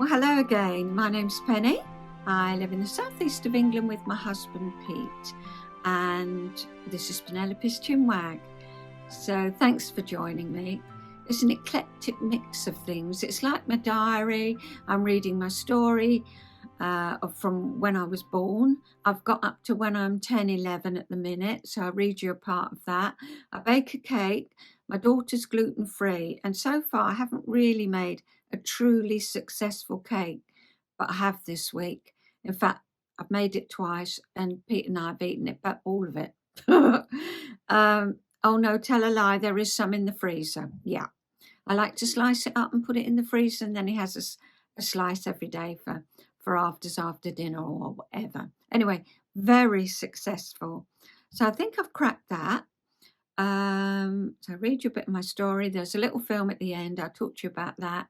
Well, hello again. My name's Penny. I live in the southeast of England with my husband Pete, and this is Penelope's Chinwag. So thanks for joining me. It's an eclectic mix of things. It's like my diary. I'm reading my story from when I was born. I've got up to when I'm 10, 11 at the minute, so I'll read you a part of that. I bake a cake. My daughter's gluten free, and so far I haven't really made a truly successful cake, but I have this week. In fact, I've made it twice, and Pete and I have eaten it, but all of it. Oh no, tell a lie, there is some in the freezer. Yeah, I like to slice it up and put it in the freezer, and then he has a slice every day for after dinner or whatever. Anyway, very successful. So I think I've cracked that. So I'll read you a bit of my story. There's a little film at the end. I'll talk to you about that.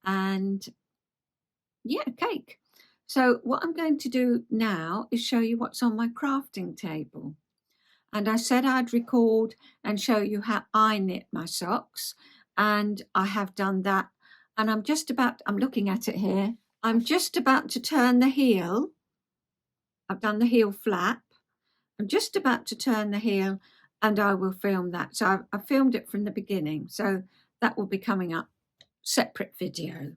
And yeah, cake. So what I'm going to do now is show you what's on my crafting table. And I said I'd record and show you how I knit my socks. And I have done that. And I'm looking at it here. I'm just about to turn the heel. I've done the heel flap. I'm just about to turn the heel, and I will film that. So I've filmed it from the beginning. So that will be coming up, separate video.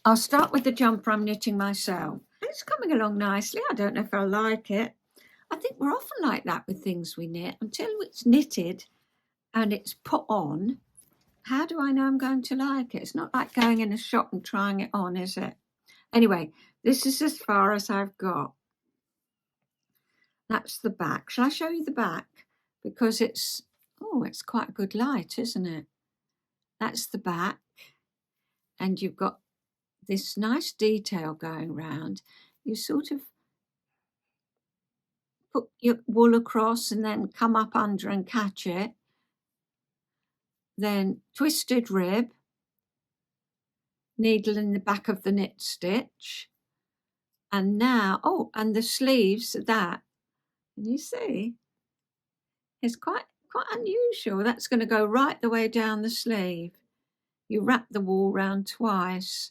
I'll start with the jumper I'm knitting myself. It's coming along nicely. I don't know if I like it. I think we're often like that with things we knit. Until it's knitted and it's put on, how do I know I'm going to like it? It's not like going in a shop and trying it on, is it? Anyway, this is as far as I've got. That's the back. Shall I show you the back? Because it's quite a good light, isn't it? That's the back. And you've got this nice detail going round. You sort of put your wool across and then come up under and catch it. Then twisted rib, needle in the back of the knit stitch. And now, and the sleeves of that. Can you see? It's quite unusual. That's going to go right the way down the sleeve. You wrap the wool round twice.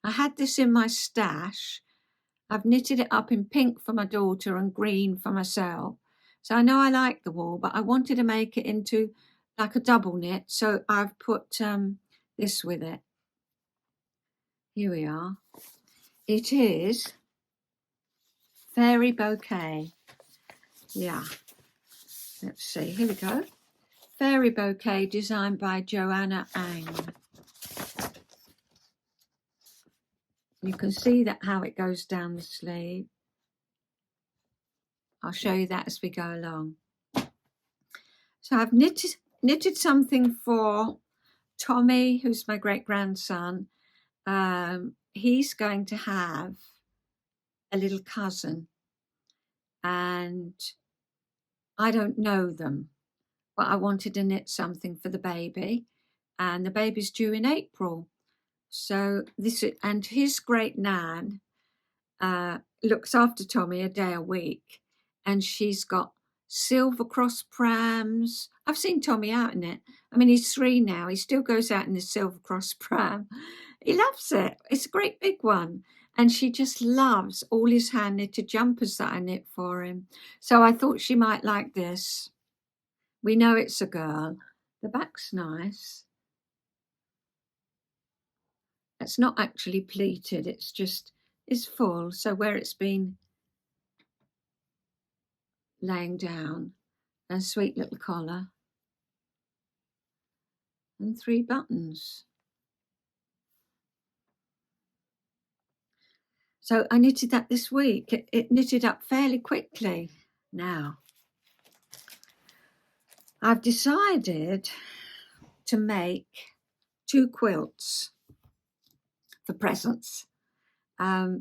I had this in my stash. I've knitted it up in pink for my daughter and green for myself. So I know I like the wool, but I wanted to make it into like a double knit. So I've put this with it. Here we are. It is Fairy Bouquet. Yeah. Let's see. Here we go. Fairy Bouquet, designed by Joanna Ang. You can see that how it goes down the sleeve. I'll show you that as we go along. So I've knitted something for Tommy, who's my great-grandson. He's going to have a little cousin, and I don't know them, but I wanted to knit something for the baby, and the baby's due in April. So and his great nan looks after Tommy a day a week, and she's got silver cross prams. I've seen Tommy out in it. I mean, he's 3 now. He still goes out in the silver cross pram. He loves it. It's a great big one. And she just loves all his hand knitted jumpers that I knit for him. So I thought she might like this. We know it's a girl. The back's nice. It's not actually pleated. It's full. So where it's been laying down, a sweet little collar and 3 buttons. So I knitted that this week. It knitted up fairly quickly. Now, I've decided to make 2 quilts for presents. I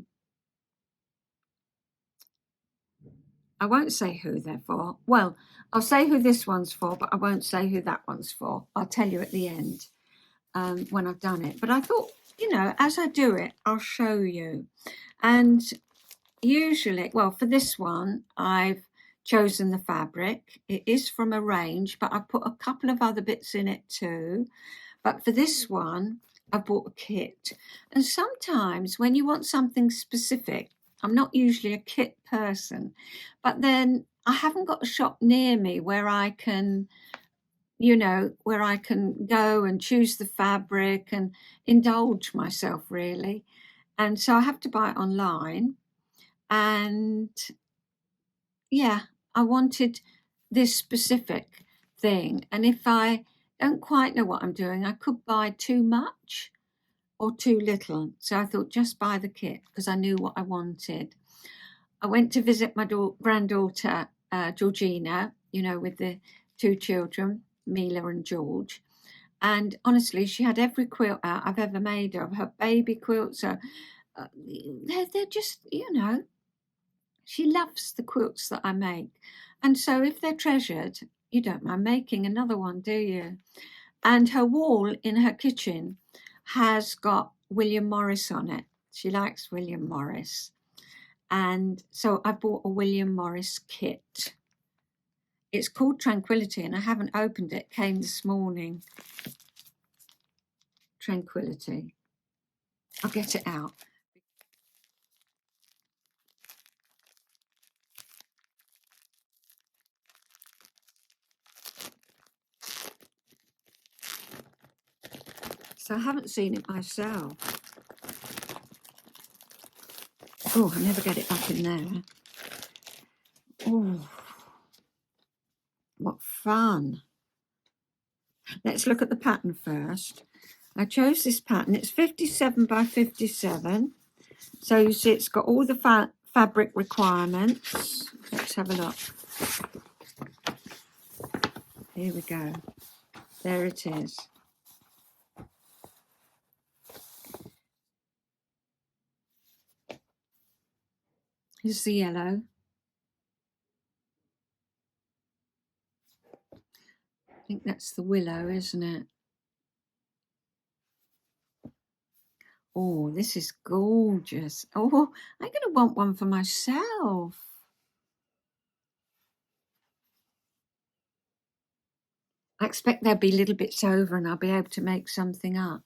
won't say who they're for. Well, I'll say who this one's for, but I won't say who that one's for. I'll tell you at the end when I've done it. But I thought, as I do it, I'll show you. And usually, well, for this one, I've chosen the fabric. It is from a range, but I've put a couple of other bits in it too. But for this one, I bought a kit. And sometimes when you want something specific, I'm not usually a kit person, but then I haven't got a shop near me where I can, where I can go and choose the fabric and indulge myself really. And so I have to buy it online. And yeah, I wanted this specific thing. And if I don't quite know what I'm doing, I could buy too much or too little. So I thought just buy the kit because I knew what I wanted. I went to visit my granddaughter, Georgina, with the two children, Mila and George. And honestly, she had every quilt out I've ever made of her baby quilts. They're just, she loves the quilts that I make. And so if they're treasured, you don't mind making another one, do you? And her wall in her kitchen has got William Morris on it. She likes William Morris. And so I bought a William Morris kit. It's called Tranquility and I haven't opened it. It came this morning. Tranquility. I'll get it out. So I haven't seen it myself. Oh, I never get it up in there. Oh, what fun. Let's look at the pattern first. I chose this pattern. It's 57 by 57. So you see it's got all the fabric requirements. Let's have a look. Here we go. There it is. Here's the yellow. I think that's the willow, isn't it? Oh, this is gorgeous. Oh, I'm going to want one for myself. I expect there'll be little bits over and I'll be able to make something up.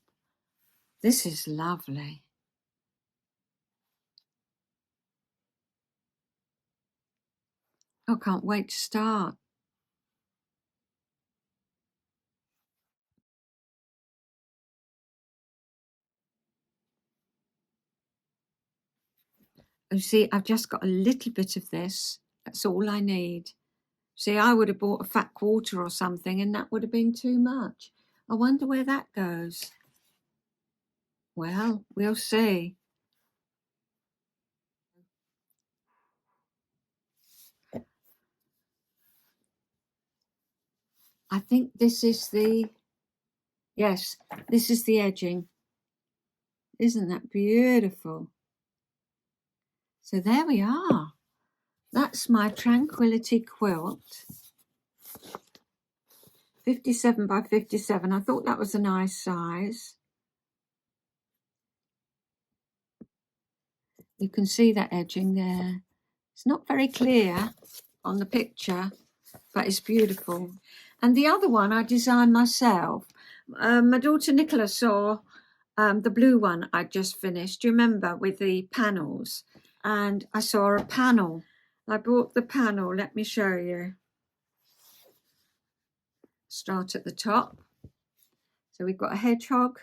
This is lovely. I can't wait to start. You see, I've just got a little bit of this. That's all I need. See, I would have bought a fat quarter or something and that would have been too much. I wonder where that goes. Well, we'll see. I think this is yes, this is the edging. Isn't that beautiful? So there we are. That's my Tranquility quilt. 57 by 57. I thought that was a nice size. You can see that edging there. It's not very clear on the picture, but it's beautiful. And the other one I designed myself. My daughter Nicola saw the blue one I just finished. Do you remember with the panels? And I saw a panel. I bought the panel. Let me show you. Start at the top. So we've got a hedgehog,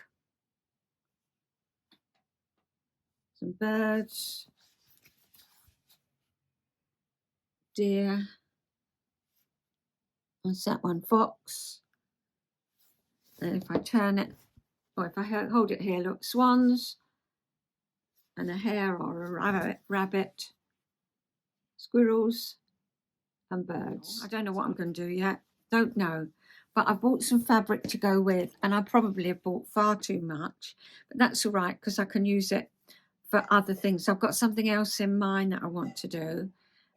some birds, deer. What's that one? Fox. And if I turn it, or if I hold it here, look, swans, and a hare or a rabbit, squirrels, and birds. I don't know what I'm going to do yet. Don't know. But I bought some fabric to go with, and I probably have bought far too much. But that's all right because I can use it for other things. I've got something else in mind that I want to do.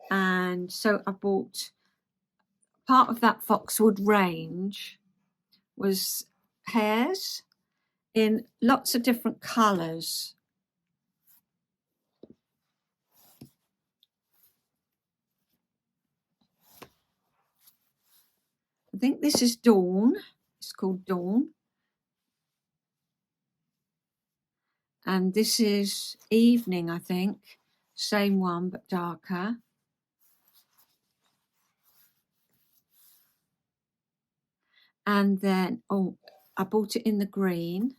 And so I bought part of that Foxwood range was hares in lots of different colours. I think this is Dawn. It's called Dawn. And this is Evening, I think. Same one, but darker. And then, oh, I bought it in the green.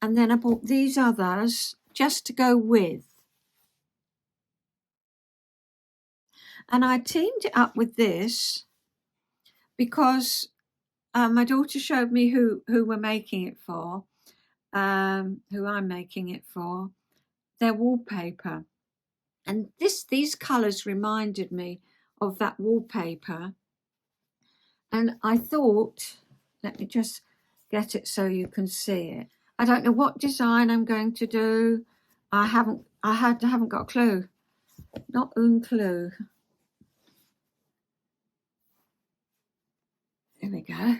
And then I bought these others just to go with. And I teamed it up with this because my daughter showed me who we're making it for, who I'm making it for, their wallpaper. And these colours reminded me of that wallpaper. And I thought, let me just get it so you can see it. I don't know what design I'm going to do. I haven't got a clue. Not un clue. There we go.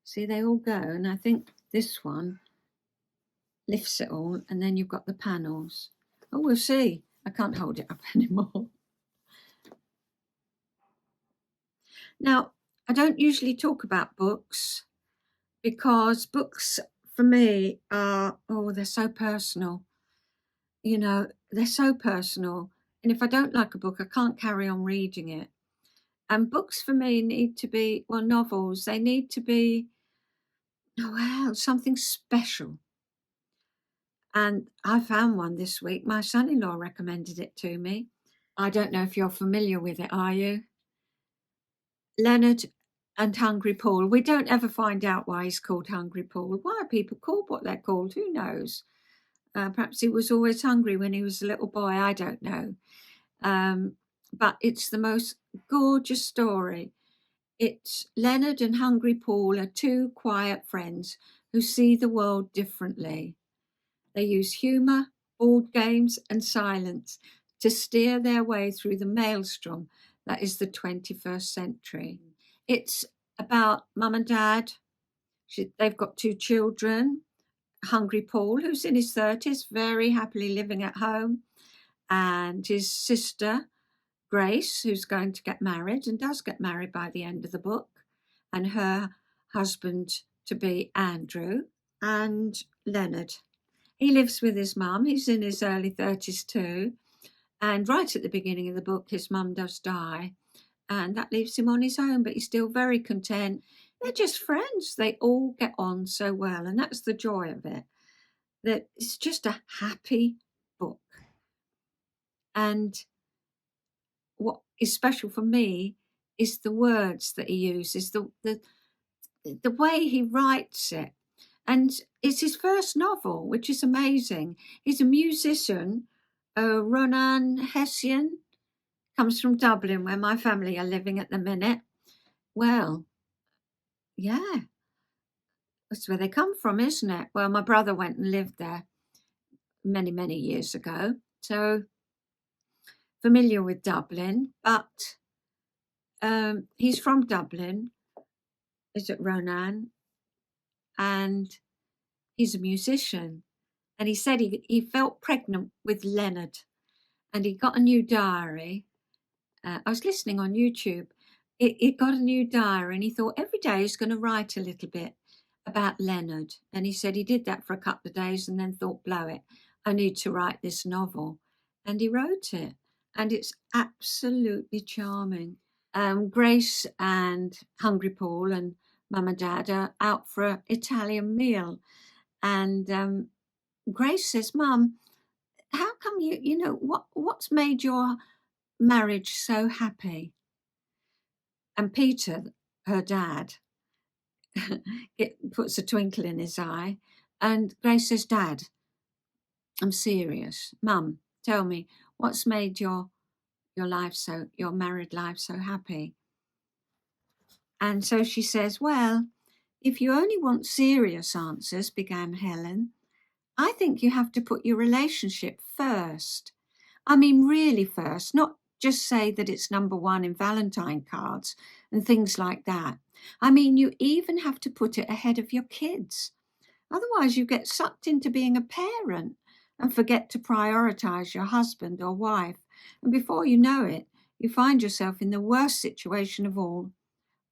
See, they all go, and I think this one lifts it all, and then you've got the panels. Oh, we'll see. I can't hold it up anymore. Now, I don't usually talk about books because books for me are, they're so personal. You know, they're so personal. And if I don't like a book, I can't carry on reading it. And books for me need to be, novels, they need to be, something special. And I found one this week. My son-in-law recommended it to me. I don't know if you're familiar with it, are you? Leonard and Hungry Paul. We don't ever find out why he's called Hungry Paul. Why are people called what they're called? Who knows? Perhaps he was always hungry when he was a little boy. I don't know. But it's the most gorgeous story. It's Leonard and Hungry Paul are two quiet friends who see the world differently. They use humour, board games, and silence to steer their way through the maelstrom that is the 21st century. It's about mum and dad. They've got two children. Hungry Paul, who's in his 30s, very happily living at home, and his sister, Grace, who's going to get married and does get married by the end of the book, and her husband to be Andrew, and Leonard. He lives with his mum. He's in his early 30s too. And right at the beginning of the book, his mum does die. And that leaves him on his own, but he's still very content. They're just friends. They all get on so well. And that's the joy of it. That it's just a happy book. And what is special for me is the words that he uses, the way he writes it. And it's his first novel, which is amazing. He's a musician, Ronan Hessian, comes from Dublin, where my family are living at the minute. Well, yeah, that's where they come from, isn't it? Well, my brother went and lived there many, many years ago. So familiar with Dublin, but he's from Dublin, is it Ronan? And he's a musician. And he said he felt pregnant with Leonard, and he got a new diary. I was listening on YouTube. It got a new diary, and he thought every day he's going to write a little bit about Leonard. And he said he did that for a couple of days and then thought, blow it, I need to write this novel. And he wrote it, and it's absolutely charming. Grace and Hungry Paul and Mum and Dad are out for an Italian meal. And Grace says, Mum, how come what's made your marriage so happy? And Peter, her dad, puts a twinkle in his eye. And Grace says, Dad, I'm serious. Mum, tell me, what's made your married life so happy? And so she says, well, if you only want serious answers, began Helen, I think you have to put your relationship first. I mean, really first, not just say that it's number one in Valentine cards and things like that. I mean, you even have to put it ahead of your kids. Otherwise, you get sucked into being a parent and forget to prioritize your husband or wife. And before you know it, you find yourself in the worst situation of all,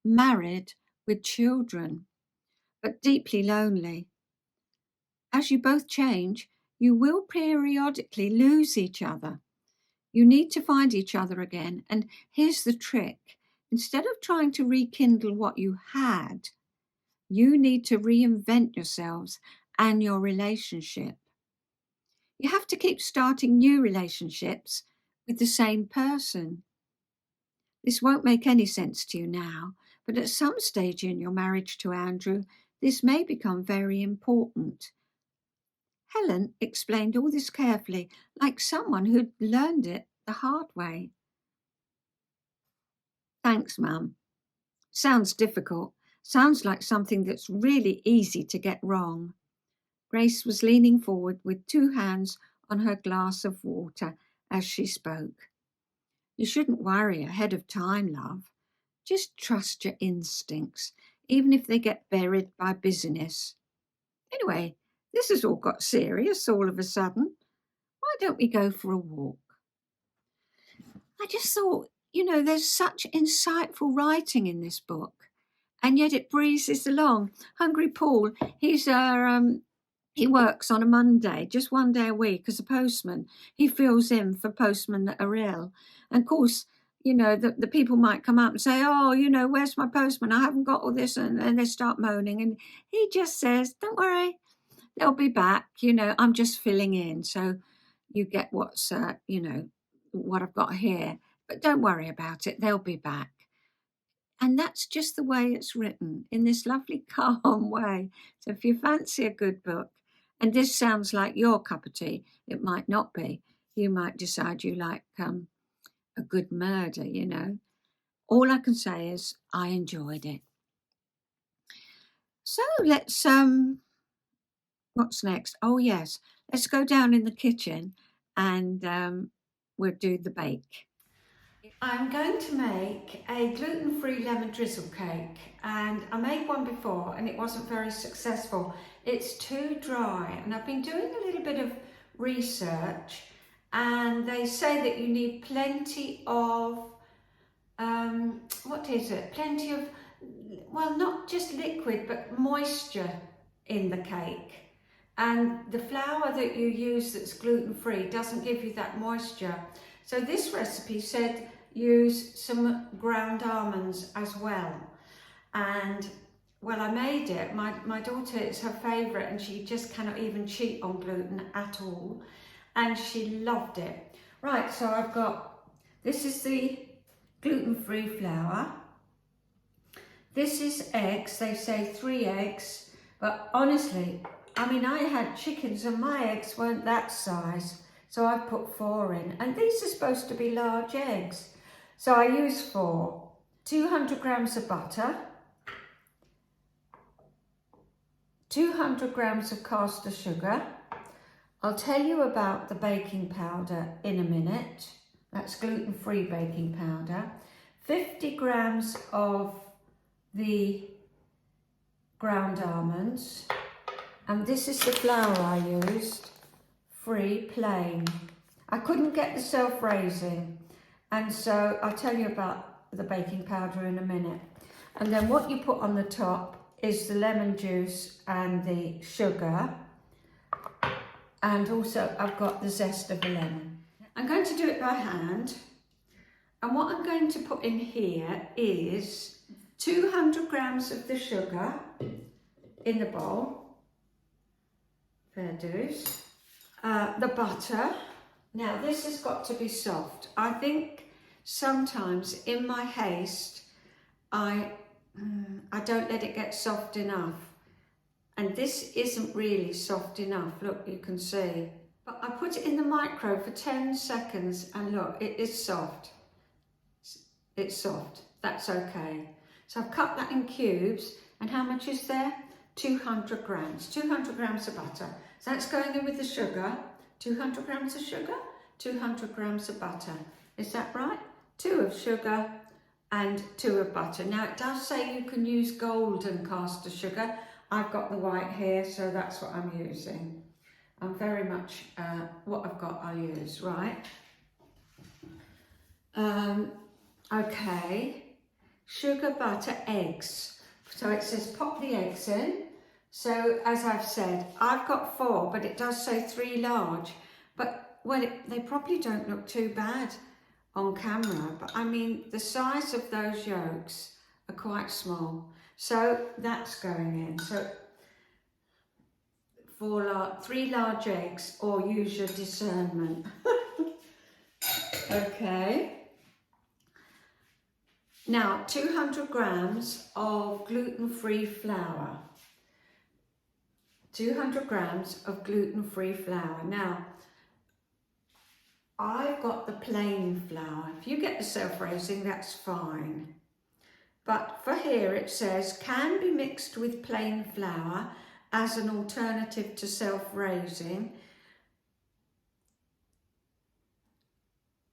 married with children. but deeply lonely. As you both change, you will periodically lose each other. You need to find each other again. And here's the trick: instead of trying to rekindle what you had, you need to reinvent yourselves and your relationship. You have to keep starting new relationships with the same person. This won't make any sense to you now, but at some stage in your marriage to Andrew, this may become very important. Helen explained all this carefully, like someone who'd learned it the hard way. Thanks, Mum. Sounds difficult. Sounds like something that's really easy to get wrong. Grace was leaning forward with 2 hands on her glass of water as she spoke. You shouldn't worry ahead of time, love. Just trust your instincts, even if they get buried by busyness. Anyway, this has all got serious all of a sudden. Why don't we go for a walk? I just thought, there's such insightful writing in this book, and yet it breezes along. Hungry Paul, he works on a Monday, just one day a week as a postman. He fills in for postmen that are ill. And of course, the people might come up and say, oh, where's my postman? I haven't got all this. And they start moaning. And he just says, don't worry, they'll be back. I'm just filling in. So you get what's, what I've got here. But don't worry about it. They'll be back. And that's just the way it's written, in this lovely, calm way. So if you fancy a good book, and this sounds like your cup of tea, it might not be. You might decide you like a good murder, All I can say is I enjoyed it. So let's, what's next? Oh, yes, let's go down in the kitchen and we'll do the bake. I'm going to make a gluten-free lemon drizzle cake, and I made one before and it wasn't very successful. It's too dry, and I've been doing a little bit of research, and they say that you need plenty of, plenty of, well, not just liquid, but moisture in the cake. And the flour that you use that's gluten-free doesn't give you that moisture. So this recipe said use some ground almonds as well. And well, I made it. My daughter, it's her favourite, and she just cannot even cheat on gluten at all. And she loved it. Right, so this is the gluten-free flour. This is eggs. They say 3 eggs, but honestly, I had chickens and my eggs weren't that size, so I put 4 in. And these are supposed to be large eggs, so I use 4. 200 grams of butter, 200 grams of caster sugar. I'll tell you about the baking powder in a minute. That's gluten-free baking powder. 50 grams of the ground almonds. And this is the flour I used, free, plain. I couldn't get the self-raising, and so I'll tell you about the baking powder in a minute. And then what you put on the top is the lemon juice and the sugar, and also I've got the zest of the lemon. I'm going to do it by hand, and what I'm going to put in here is 200 grams of the sugar in the bowl. Fair dues. The butter. Now this has got to be soft. I think sometimes in my haste, I don't let it get soft enough. And this isn't really soft enough. Look, you can see. But I put it in the micro for 10 seconds and look, it is soft. It's soft. That's okay. So I've cut that in cubes. And how much is there? 200 grams. 200 grams of butter. So that's going in with the sugar. 200 grams of sugar, 200 grams of butter. Is that right? 2 of sugar and 2 of butter. Now it does say you can use golden caster sugar. I've got the white here, so that's what I'm using. I'm very much what I've got I'll use, right? Okay. Sugar, butter, eggs. So it says pop the eggs in. So as I've said, I've got 4, but it does say 3 large. But well, they probably don't look too bad on camera, but I mean the size of those yolks are quite small. So that's going in. So 3 large eggs, or use your discernment. Okay. Now 200 grams of gluten-free flour. 200 grams of gluten-free flour. Now, I've got the plain flour. If you get the self-raising, that's fine. But for here it says, can be mixed with plain flour as an alternative to self-raising.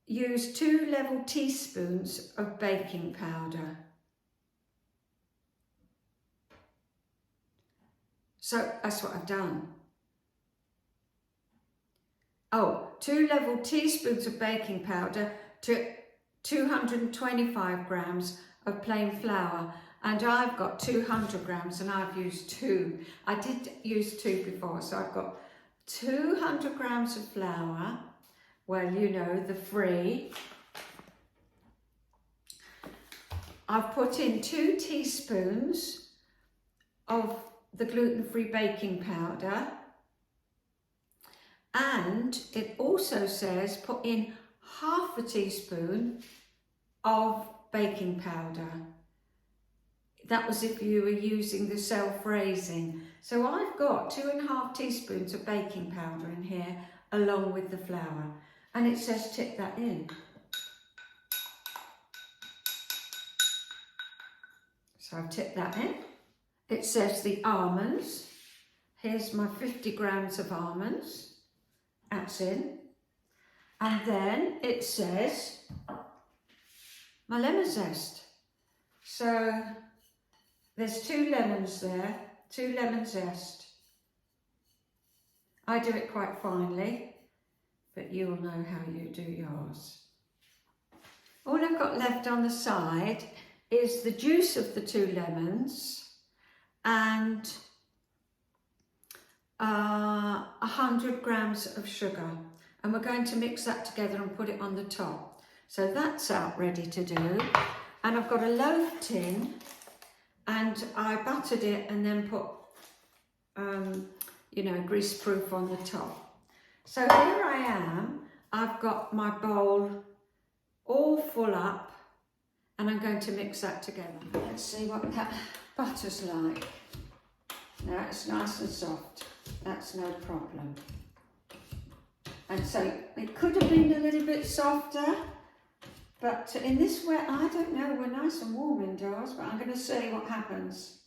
Use 2 level teaspoons of baking powder. So that's what I've done. Oh, 2 level teaspoons of baking powder to 225 grams of plain flour. And I've got 200 grams and I've used 2. I did use 2 before, so I've got 200 grams of flour. Well, you know, the free. I've put in 2 teaspoons of the gluten-free baking powder. And it also says put in half a teaspoon of baking powder. That was if you were using the self-raising. So I've got 2.5 teaspoons of baking powder in here along with the flour. And it says tip that in. So I've tipped that in. It says the almonds. Here's my 50 grams of almonds. That's in. And then it says my lemon zest. So there's 2 lemons there, 2 lemon zest. I do it quite finely, but you'll know how you do yours. All I've got left on the side is the juice of the 2 lemons and 100 grams of sugar. And we're going to mix that together and put it on the top. So that's out ready to do. And I've got a loaf tin and I buttered it and then put, you know, grease proof on the top. So here I am. I've got my bowl all full up and I'm going to mix that together. Let's see what that butter's like. Now it's nice and soft. That's no problem. And so it could have been a little bit softer, but in this way, I don't know, we're nice and warm indoors, but I'm going to see what happens.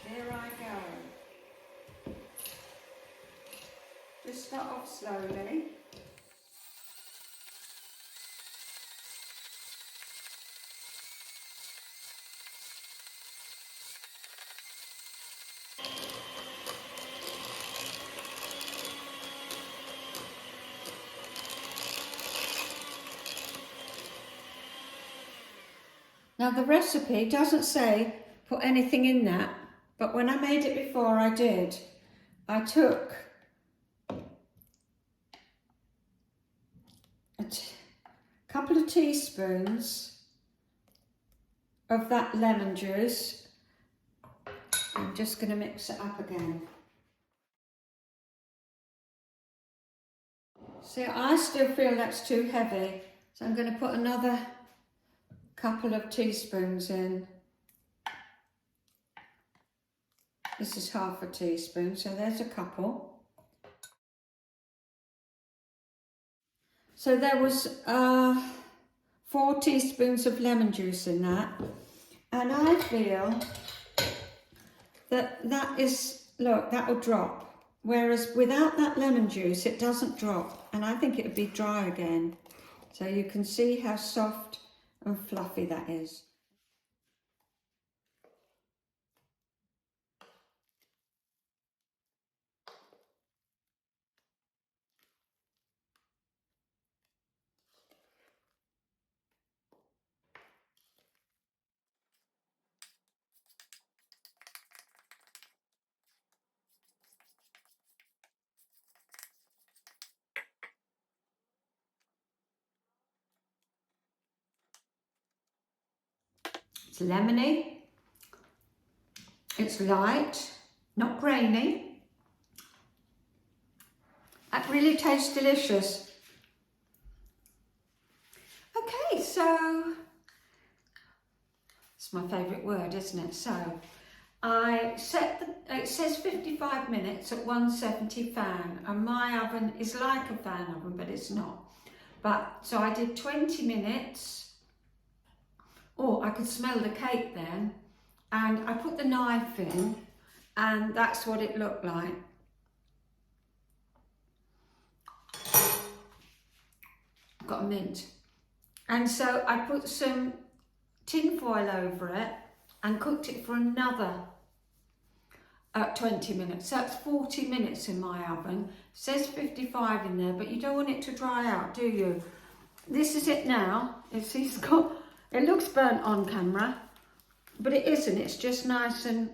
Here I go. Just start off slowly. Now the recipe doesn't say put anything in that, but when I made it before I did. I took a couple of teaspoons of that lemon juice. I'm just going to mix it up again. See, I still feel that's too heavy, so I'm going to put another couple of teaspoons in. This is half a teaspoon, so there's a couple. So there was 4 teaspoons of lemon juice in that, and I feel that that is, look, that will drop, whereas without that lemon juice it doesn't drop, and I think it would be dry again. So you can see how soft and fluffy that is. It's lemony. It's light, not grainy. That really tastes delicious. Okay, so it's my favourite word, isn't it? So I set it says 55 minutes at 170 fan, and my oven is like a fan oven, but it's not. But so I did 20 minutes. Oh, I could smell the cake then. And I put the knife in, and that's what it looked like. Got a mint. And so I put some tin foil over it and cooked it for another 20 minutes. So that's 40 minutes in my oven. It says 55 in there, but you don't want it to dry out, do you? This is it now. It looks burnt on camera, but it isn't. It's just nice, and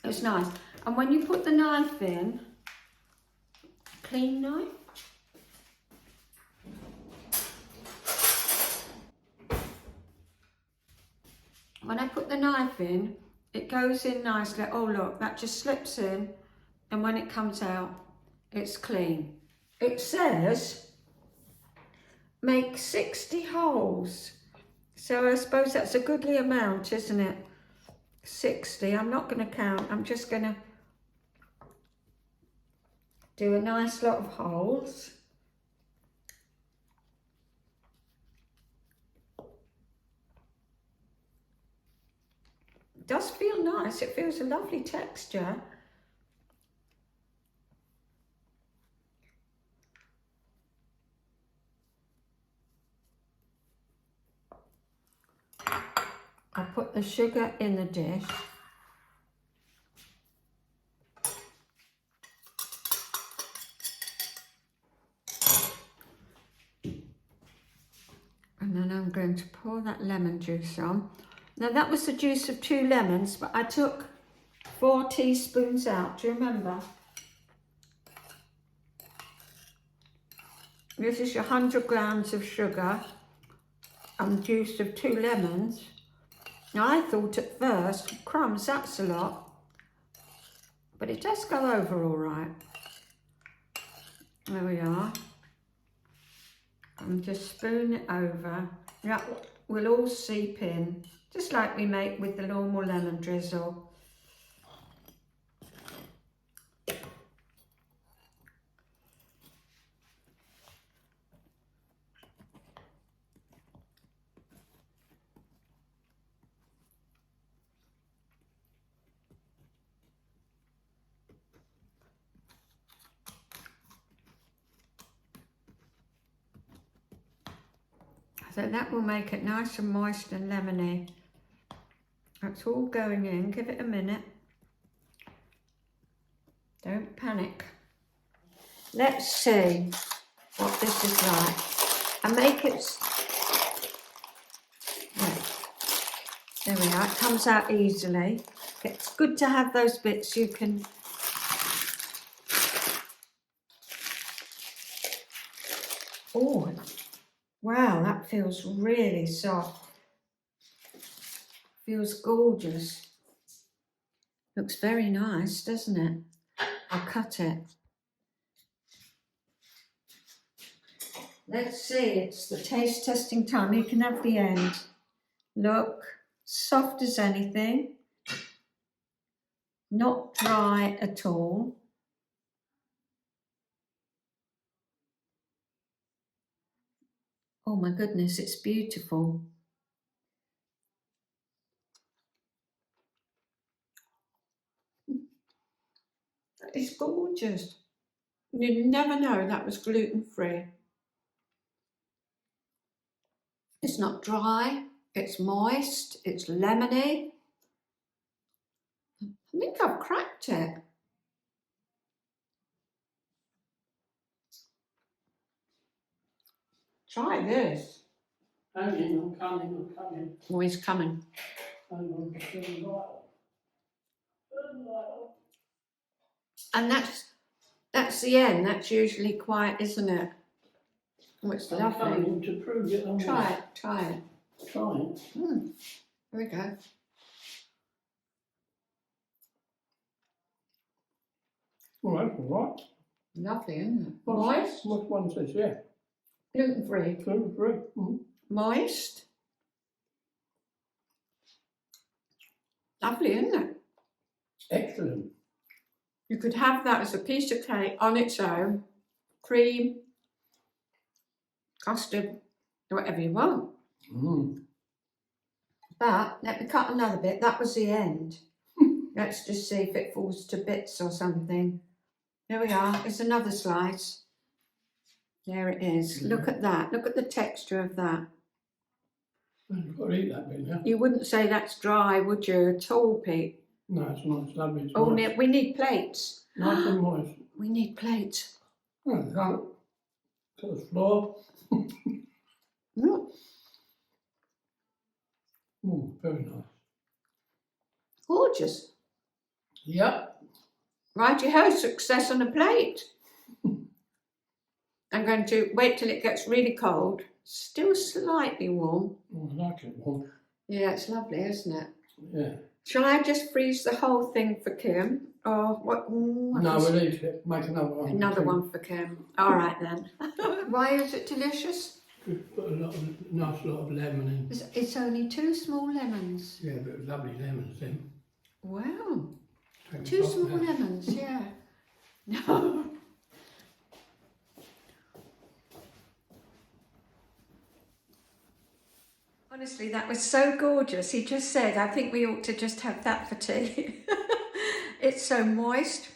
it's nice. And when you put the knife in, clean knife. When I put the knife in, it goes in nicely. Oh look, that just slips in, and when it comes out, it's clean. It says make 60 holes. So I suppose that's a goodly amount, isn't it? 60. I'm not going to count. I'm just going to do a nice lot of holes. It does feel nice. It feels a lovely texture. I put the sugar in the dish. And then I'm going to pour that lemon juice on. Now that was the juice of 2 lemons, but I took 4 teaspoons out. Do you remember? This is your 100 grams of sugar and juice of 2 lemons. Now I thought at first, crumbs, that's a lot, but it does go over all right. There we are. And just spoon it over. That will all seep in, just like we make with the normal lemon drizzle. So that will make it nice and moist and lemony. That's all going in. Give it a minute. Don't panic. Let's see what this is like. And make it... There we are. It comes out easily. It's good to have those bits you can... Oh, wow, that feels really soft. Feels gorgeous. Looks very nice, doesn't it? I'll cut it. Let's see, it's the taste testing time. You can have the end. Look, soft as anything. Not dry at all. Oh my goodness, it's beautiful. That is gorgeous. You'd never know that was gluten free. It's not dry, it's moist, it's lemony. I think I've cracked it. Try this. I'm coming. Oh, he's coming. And that's the end. That's usually quite, isn't it? Oh, it's lovely. To prove it. Try it. Try it. There we go. Well, that's all right. Lovely, isn't it? What's- Moist. What one's this? Yeah. Gluten free. Gluten free. Moist. Lovely, isn't it? Excellent. You could have that as a piece of cake on its own. Cream, custard, whatever you want. But let me cut another bit. That was the end. Let's just see if it falls to bits or something. There we are. It's another slice. There it is. Look at that. Look at the texture of that. You've got to eat that bit now. You wouldn't say that's dry, would you, at all, Pete? No, it's not. It's lovely. It's Oh, nice. we need plates. Nice and moist. We need plates. Oh, you can't. Got the floor. Mm. Very nice. Gorgeous. Yep. Righty-ho, success on a plate. I'm going to wait till it gets really cold. Still slightly warm. Oh, I like it warm. Yeah, it's lovely, isn't it? Yeah. Shall I just freeze the whole thing for Kim? Or what? No, we'll eat it. Make another one. Another one for Kim. All right then. Why is it delicious? We've put a nice lot of lemon in. It's only 2 small lemons. Yeah, but lovely lemons then. Wow. Take 2 the top small now. lemons, yeah. No. Honestly, that was so gorgeous. He just said, I think we ought to just have that for tea. It's so moist.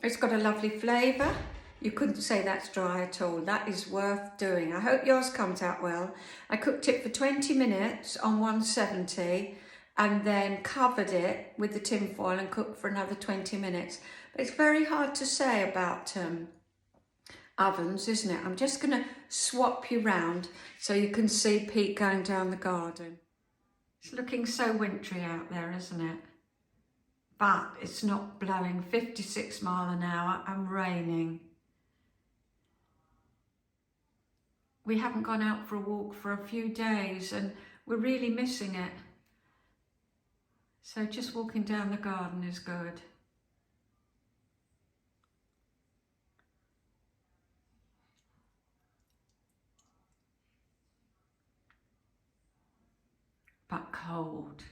It's got a lovely flavour. You couldn't say that's dry at all. That is worth doing. I hope yours comes out well. I cooked it for 20 minutes on 170 and then covered it with the tin foil and cooked for another 20 minutes. But it's very hard to say about ovens, isn't it? I'm just going to swap you round so you can see Pete going down the garden. It's looking so wintry out there, isn't it? But it's not blowing 56 miles an hour and raining. We haven't gone out for a walk for a few days and we're really missing it. So just walking down the garden is good. But cold.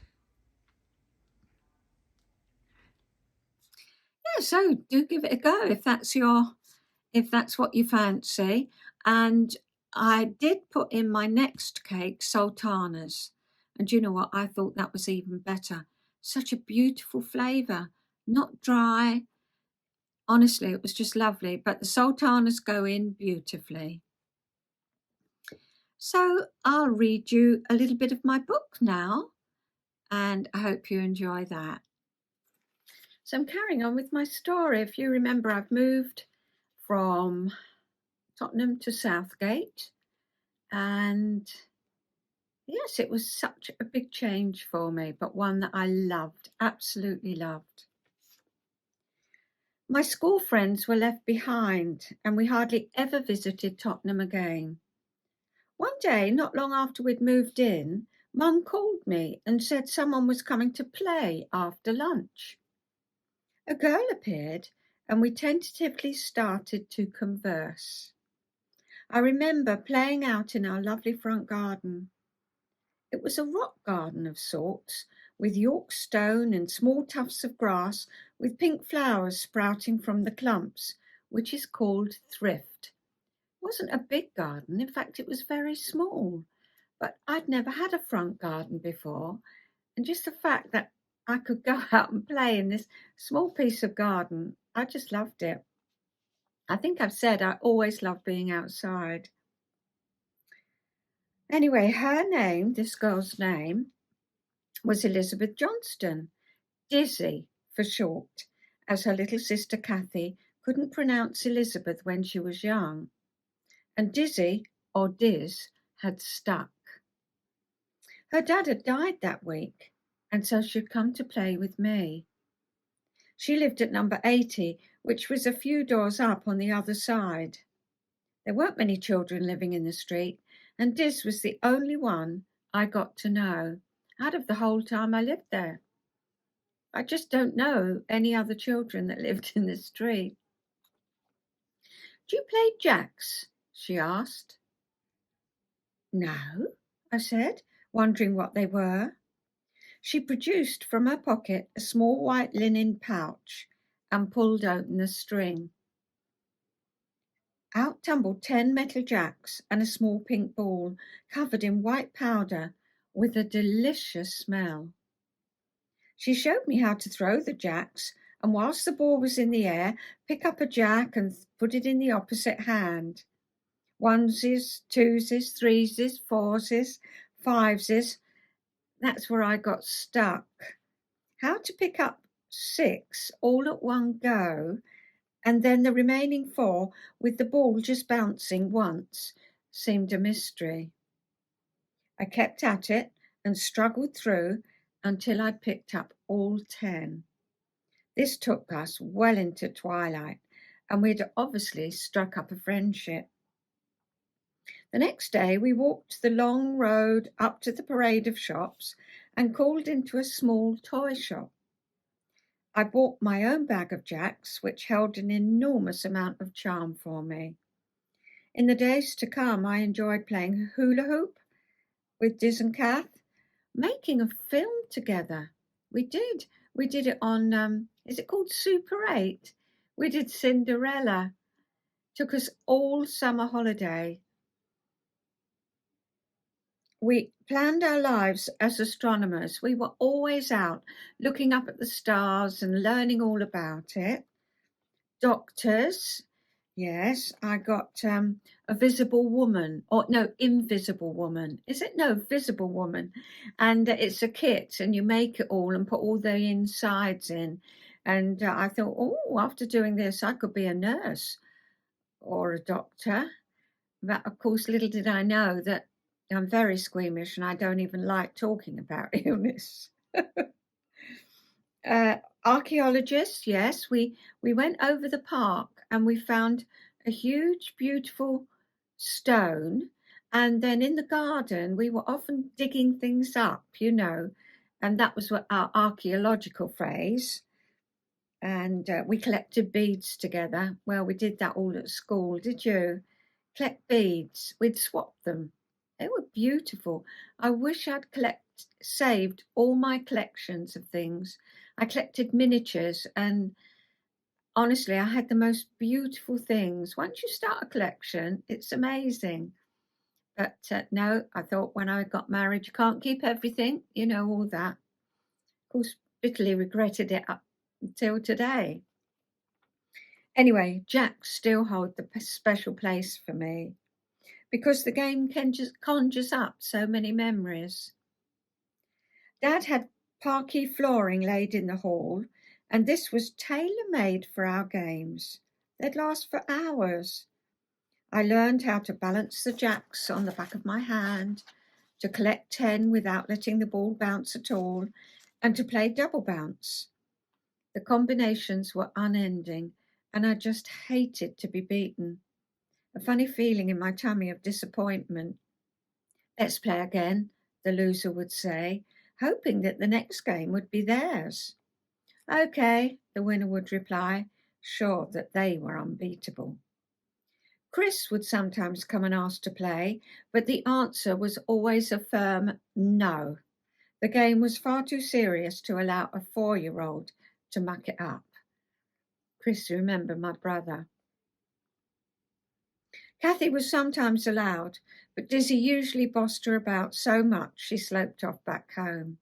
Yeah, so do give it a go if that's what you fancy. And I did put in my next cake sultanas, and you know what? I thought that was even better. Such a beautiful flavour, not dry. Honestly, it was just lovely. But the sultanas go in beautifully. So I'll read you a little bit of my book now, and I hope you enjoy that. So I'm carrying on with my story. If you remember, I've moved from Tottenham to Southgate, and yes, it was such a big change for me, but one that I loved, absolutely loved. My school friends were left behind, and we hardly ever visited Tottenham again. One day, not long after we'd moved in, Mum called me and said someone was coming to play after lunch. A girl appeared, and we tentatively started to converse. I remember playing out in our lovely front garden. It was a rock garden of sorts, with York stone and small tufts of grass with pink flowers sprouting from the clumps, which is called thrift. It wasn't a big garden, in fact it was very small, but I'd never had a front garden before, and just the fact that I could go out and play in this small piece of garden, I just loved it. I think I've said I always love being outside. Anyway, her name, this girl's name, was Elizabeth Johnston, Dizzy for short, as her little sister Kathy couldn't pronounce Elizabeth when she was young. And Dizzy, or Diz, had stuck. Her dad had died that week, and so she'd come to play with me. She lived at number 80, which was a few doors up on the other side. There weren't many children living in the street, and Diz was the only one I got to know, out of the whole time I lived there. I just don't know any other children that lived in the street. Do you play jacks? She asked. No, I said, wondering what they were. She produced from her pocket a small white linen pouch and pulled open the string. Out tumbled 10 metal jacks and a small pink ball covered in white powder with a delicious smell. She showed me how to throw the jacks, and whilst the ball was in the air, pick up a jack and put it in the opposite hand. Onesies, twosies, threesies, foursies, fivesies. That's where I got stuck. How to pick up 6 all at one go, and then the remaining 4 with the ball just bouncing once, seemed a mystery. I kept at it and struggled through until I picked up all 10. This took us well into twilight, and we'd obviously struck up a friendship. The next day we walked the long road up to the parade of shops and called into a small toy shop. I bought my own bag of jacks, which held an enormous amount of charm for me. In the days to come, I enjoyed playing hula hoop with Diz and Kath, making a film together. We did it on, is it called Super 8? We did Cinderella. Took us all summer holiday. We planned our lives as astronomers. We were always out looking up at the stars and learning all about it. Doctors, yes, I got a visible woman, or no, invisible woman. Is it? No, visible woman. And it's a kit, and you make it all and put all the insides in. And I thought, oh, after doing this, I could be a nurse or a doctor. But of course, little did I know that I'm very squeamish and I don't even like talking about illness. Archaeologists, yes, we went over the park and we found a huge, beautiful stone. And then in the garden, we were often digging things up, and that was what our archaeological phrase. And we collected beads together. Well, we did that all at school. Did you? Collect beads. We'd swap them. They were beautiful. I wish I'd saved all my collections of things. I collected miniatures, and honestly, I had the most beautiful things. Once you start a collection, it's amazing. But no, I thought when I got married, you can't keep everything, all that. Of course, bitterly regretted it up until today. Anyway, jacks still hold the special place for me because the game conjures up so many memories. Dad had parquet flooring laid in the hall, and this was tailor-made for our games. They'd last for hours. I learned how to balance the jacks on the back of my hand, to collect 10 without letting the ball bounce at all, and to play double bounce. The combinations were unending, and I just hated to be beaten. A funny feeling in my tummy of disappointment. Let's play again, the loser would say, hoping that the next game would be theirs. Okay, the winner would reply, sure that they were unbeatable. Chris would sometimes come and ask to play, but the answer was always a firm no. The game was far too serious to allow a 4-year-old to muck it up. Chris remembered my brother. Kathy was sometimes allowed, but Dizzy usually bossed her about so much she sloped off back home.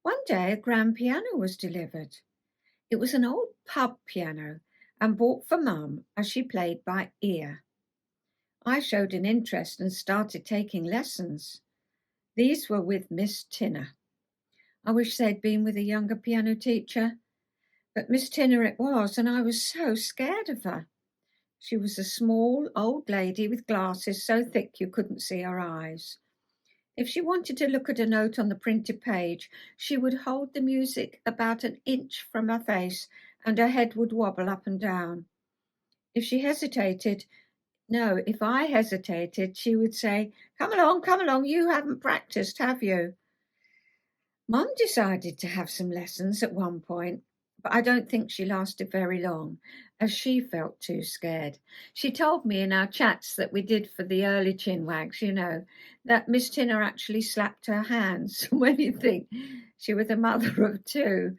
One day a grand piano was delivered. It was an old pub piano and bought for Mum as she played by ear. I showed an interest and started taking lessons. These were with Miss Tinner. I wish they'd been with a younger piano teacher, but Miss Tinner it was, and I was so scared of her. She was a small old lady with glasses so thick you couldn't see her eyes. If she wanted to look at a note on the printed page, she would hold the music about an inch from her face, and her head would wobble up and down. If she hesitated, No, if I hesitated, she would say, come along, you haven't practiced, have you? Mum decided to have some lessons at one point, but I don't think she lasted very long, as she felt too scared. She told me in our chats that we did for the early Chinwags, that Miss Tinner actually slapped her hands. When you think she was a mother of two,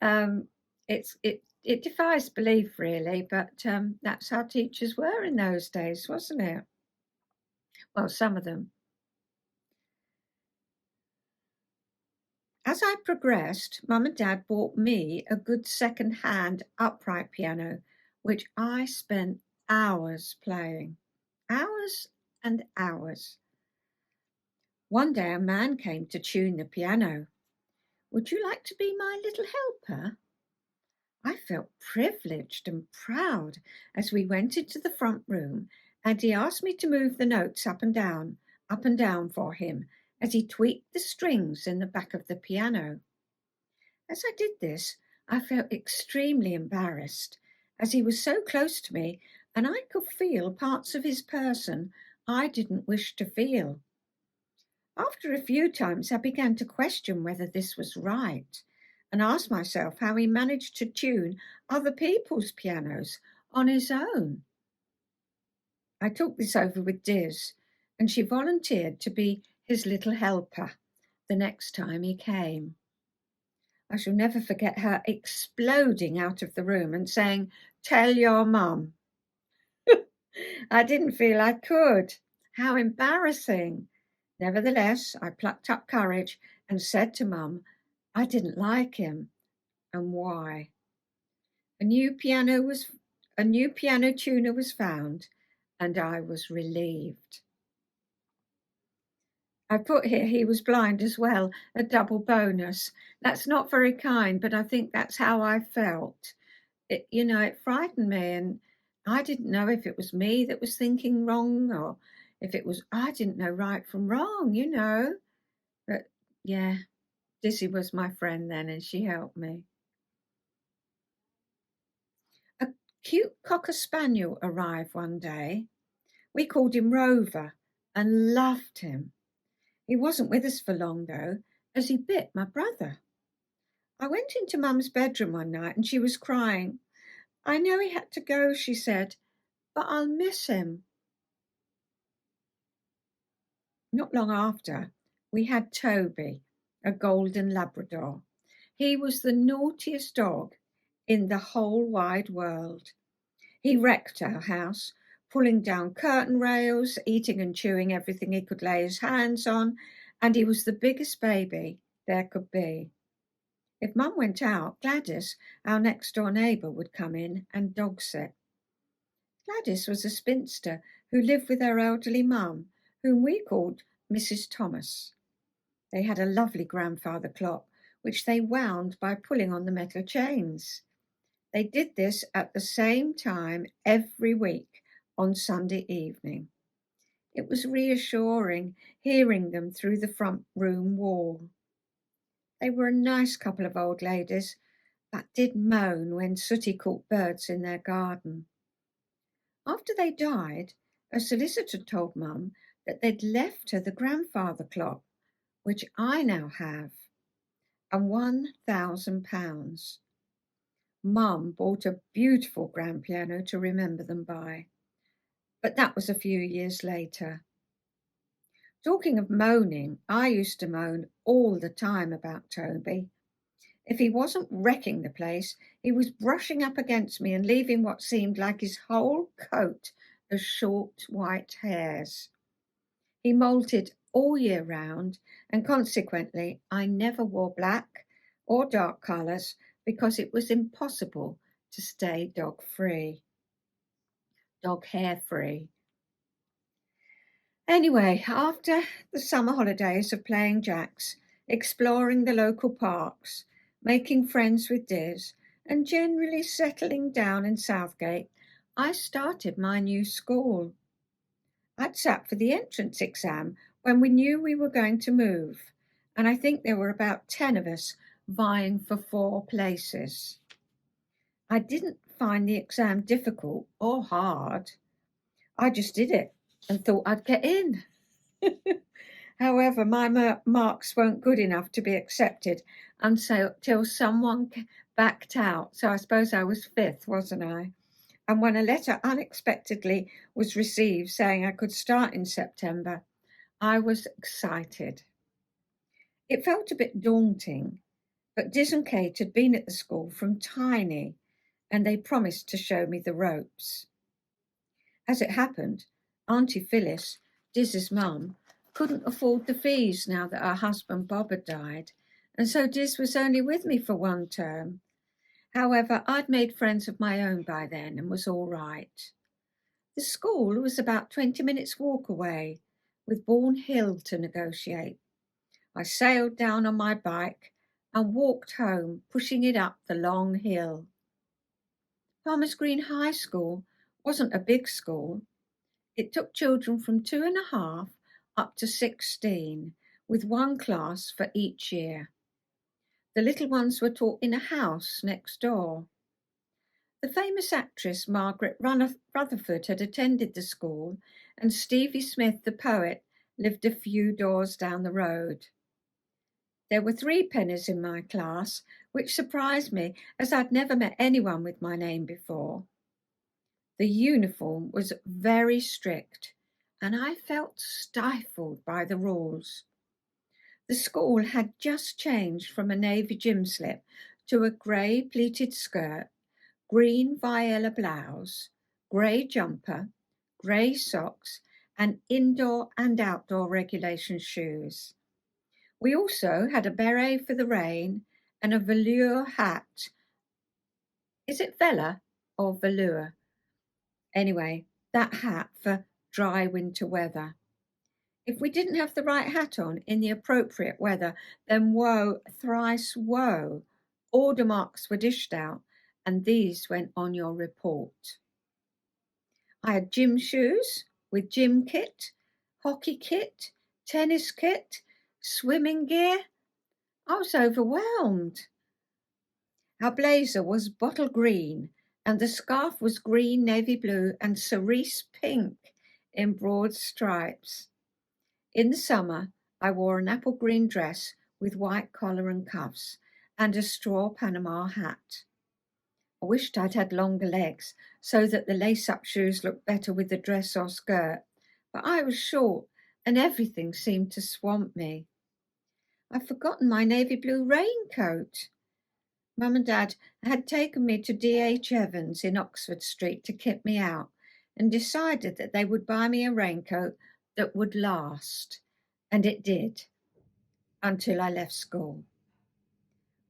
um, it defies belief, really, but that's how teachers were in those days, wasn't it? Well, some of them. As I progressed, Mum and Dad bought me a good second-hand upright piano, which I spent hours playing. Hours and hours. One day a man came to tune the piano. Would you like to be my little helper? I felt privileged and proud as we went into the front room, and he asked me to move the notes up and down for him as he tweaked the strings in the back of the piano. As I did this, I felt extremely embarrassed, as he was so close to me and I could feel parts of his person I didn't wish to feel. After a few times, I began to question whether this was right and asked myself how he managed to tune other people's pianos on his own. I talked this over with Diz, and she volunteered to be his little helper the next time he came. I shall never forget her exploding out of the room and saying, "Tell your mum." I didn't feel I could. How embarrassing. Nevertheless, I plucked up courage and said to Mum, I didn't like him and why. A new piano tuner was found, and I was relieved. I put here he was blind as well, a double bonus. That's not very kind, but I think that's how I felt. It frightened me, and I didn't know if it was me that was thinking wrong or if it was, I didn't know right from wrong. But yeah, Dizzy was my friend then, and she helped me. A cute cocker spaniel arrived one day. We called him Rover and loved him. He wasn't with us for long, though, as he bit my brother. I went into Mum's bedroom one night and she was crying. I know he had to go, she said, but I'll miss him. Not long after, we had Toby, a golden Labrador. He was the naughtiest dog in the whole wide world. He wrecked our house, pulling down curtain rails, eating and chewing everything he could lay his hands on, and he was the biggest baby there could be. If Mum went out, Gladys, our next-door neighbour, would come in and dog sit. Gladys was a spinster who lived with her elderly mum, whom we called Mrs. Thomas. They had a lovely grandfather clock, which they wound by pulling on the metal chains. They did this at the same time every week on Sunday evening. It was reassuring hearing them through the front room wall. They were a nice couple of old ladies, but did moan when Sooty caught birds in their garden. After they died, a solicitor told Mum that they'd left her the grandfather clock, which I now have, and £1,000. Mum bought a beautiful grand piano to remember them by, but that was a few years later. Talking of moaning, I used to moan all the time about Toby. If he wasn't wrecking the place, he was brushing up against me and leaving what seemed like his whole coat of short white hairs. He molted all year round, and consequently I never wore black or dark colours because it was impossible to stay dog hair free. Anyway, after the summer holidays of playing jacks, exploring the local parks, making friends with Diz, and generally settling down in Southgate, I started my new school. I'd sat for the entrance exam when we knew we were going to move, and I think there were about 10 of us vying for 4 places. I didn't find the exam difficult or hard. I just did it and thought I'd get in. However, my marks weren't good enough to be accepted until someone backed out. So I suppose I was 5th, wasn't I? And when a letter unexpectedly was received saying I could start in September, I was excited. It felt a bit daunting, but Diz and Kate had been at the school from tiny, and they promised to show me the ropes. As it happened, Auntie Phyllis, Diz's mum, couldn't afford the fees now that her husband Bob had died, and so Diz was only with me for 1 term. However, I'd made friends of my own by then and was all right. The school was about 20 minutes' walk away, with Bourne Hill to negotiate. I sailed down on my bike and walked home, pushing it up the long hill. Farmers Green High School wasn't a big school. It took children from 2.5 up to 16, with 1 class for each year. The little ones were taught in a house next door. The famous actress Margaret Rutherford had attended the school, and Stevie Smith, the poet, lived a few doors down the road. There were 3 pennies in my class, which surprised me as I'd never met anyone with my name before. The uniform was very strict, and I felt stifled by the rules. The school had just changed from a navy gym slip to a grey pleated skirt, green viola blouse, grey jumper, grey socks, and indoor and outdoor regulation shoes. We also had a beret for the rain and a velour hat. Is it vela or velour? Anyway, that hat for dry winter weather. If we didn't have the right hat on in the appropriate weather, then woe, thrice woe. Order marks were dished out, and these went on your report. I had gym shoes with gym kit, hockey kit, tennis kit, swimming gear. I was overwhelmed. Our blazer was bottle green, and the scarf was green, navy blue, and cerise pink in broad stripes. In the summer, I wore an apple green dress with white collar and cuffs, and a straw Panama hat. I wished I'd had longer legs so that the lace-up shoes looked better with the dress or skirt, but I was short and everything seemed to swamp me. I'd forgotten my navy blue raincoat. Mum and Dad had taken me to D.H. Evans in Oxford Street to kit me out and decided that they would buy me a raincoat that would last. And it did, until I left school.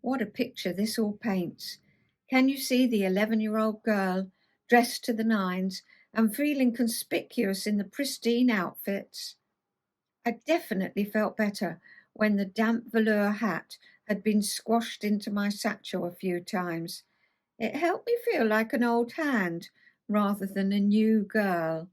What a picture this all paints. Can you see the 11-year-old girl, dressed to the nines and feeling conspicuous in the pristine outfits? I definitely felt better when the damp velour hat had been squashed into my satchel a few times. It helped me feel like an old hand rather than a new girl.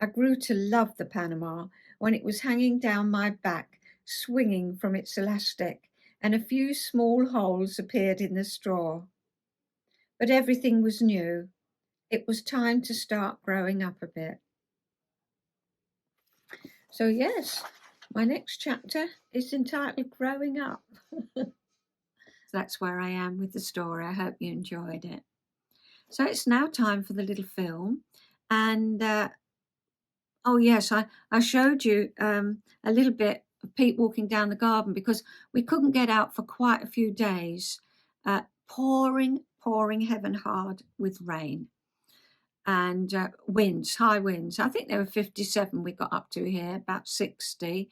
I grew to love the Panama when it was hanging down my back, swinging from its elastic, and a few small holes appeared in the straw. But everything was new. It was time to start growing up a bit. So yes, my next chapter is entitled Growing Up. That's where I am with the story. I hope you enjoyed it. So it's now time for the little film. And oh yes, I showed you a little bit of Pete walking down the garden because we couldn't get out for quite a few days. Pouring heaven hard with rain and winds, high winds. I think there were 57 we got up to here, about 60.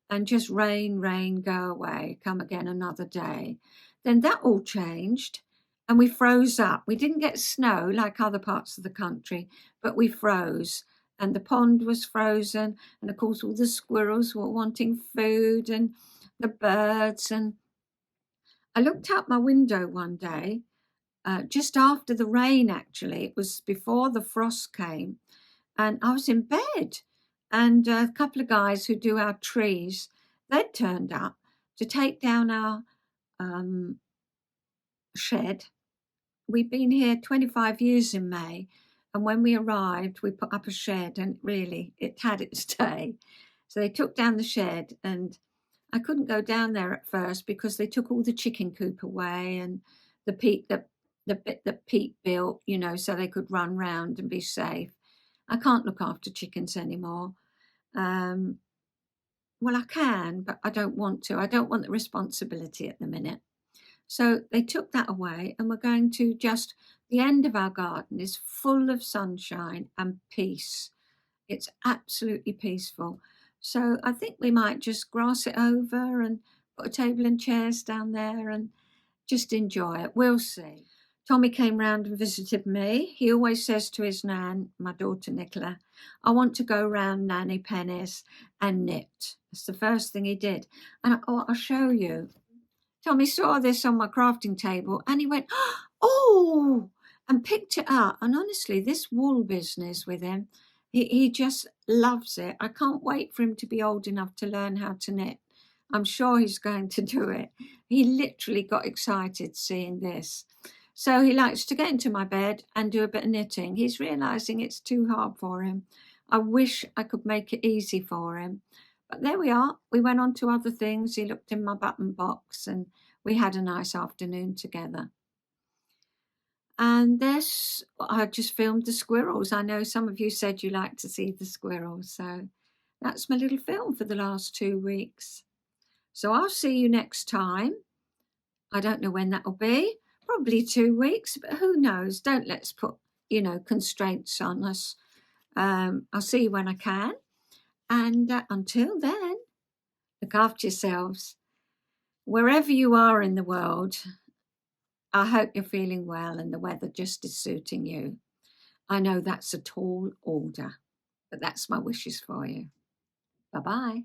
And just rain, go away, come again another day. Then that all changed and we froze up. We didn't get snow like other parts of the country, but we froze. And the pond was frozen. And of course, all the squirrels were wanting food and the birds. And I looked out my window one day, just after the rain, actually. It was before the frost came. And I was in bed. And a couple of guys who do our trees, they'd turned up to take down our shed. We've been here 25 years in May, And when we arrived, we put up a shed, and really, it had its day. So they took down the shed, and I couldn't go down there at first because they took all the chicken coop away and the bit that Pete built, you know, so they could run round and be safe. I can't look after chickens anymore. Well, I can, but I don't want to. I don't want the responsibility at the minute. So they took that away, and we're going to just, the end of our garden is full of sunshine and peace. It's absolutely peaceful. So I think we might just grass it over and put a table and chairs down there and just enjoy it. We'll see. Tommy came round and visited me. He always says to his nan, my daughter Nicola, I want to go round Nanny Penny's and knit. That's the first thing he did. And I'll show you. Tommy saw this on my crafting table and he went, oh, and picked it up. And honestly, this wool business with him, he just loves it. I can't wait for him to be old enough to learn how to knit. I'm sure he's going to do it. He literally got excited seeing this. So he likes to get into my bed and do a bit of knitting. He's realising it's too hard for him. I wish I could make it easy for him. But there we are. We went on to other things. He looked in my button box and we had a nice afternoon together. And I just filmed the squirrels. I know some of you said you like to see the squirrels. So that's my little film for the last 2 weeks. So I'll see you next time. I don't know when that'll be. Probably 2 weeks, but who knows? Don't let's put, constraints on us. I'll see you when I can. And until then, look after yourselves. Wherever you are in the world, I hope you're feeling well and the weather just is suiting you. I know that's a tall order, but that's my wishes for you. Bye-bye.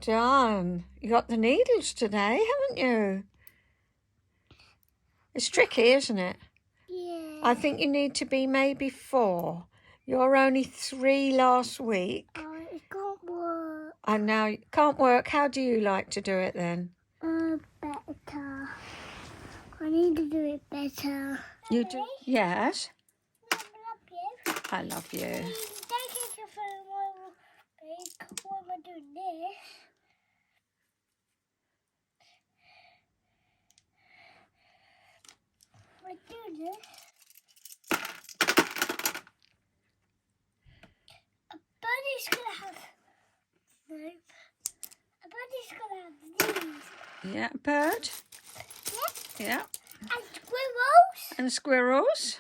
done. You got the needles today, haven't you? It's tricky, isn't it? Yeah. I think you need to be maybe 4. You're only 3 last week. Oh, it can't work. And now it can't work. How do you like to do it then? Better. I need to do it better. You do? Yes. I love you. I love you. Don't take your phone while I'm doing this. I do this. A bunny's gonna have no. A bunny's gonna have these. Yeah, bird. Yeah. Yeah. And squirrels. And squirrels.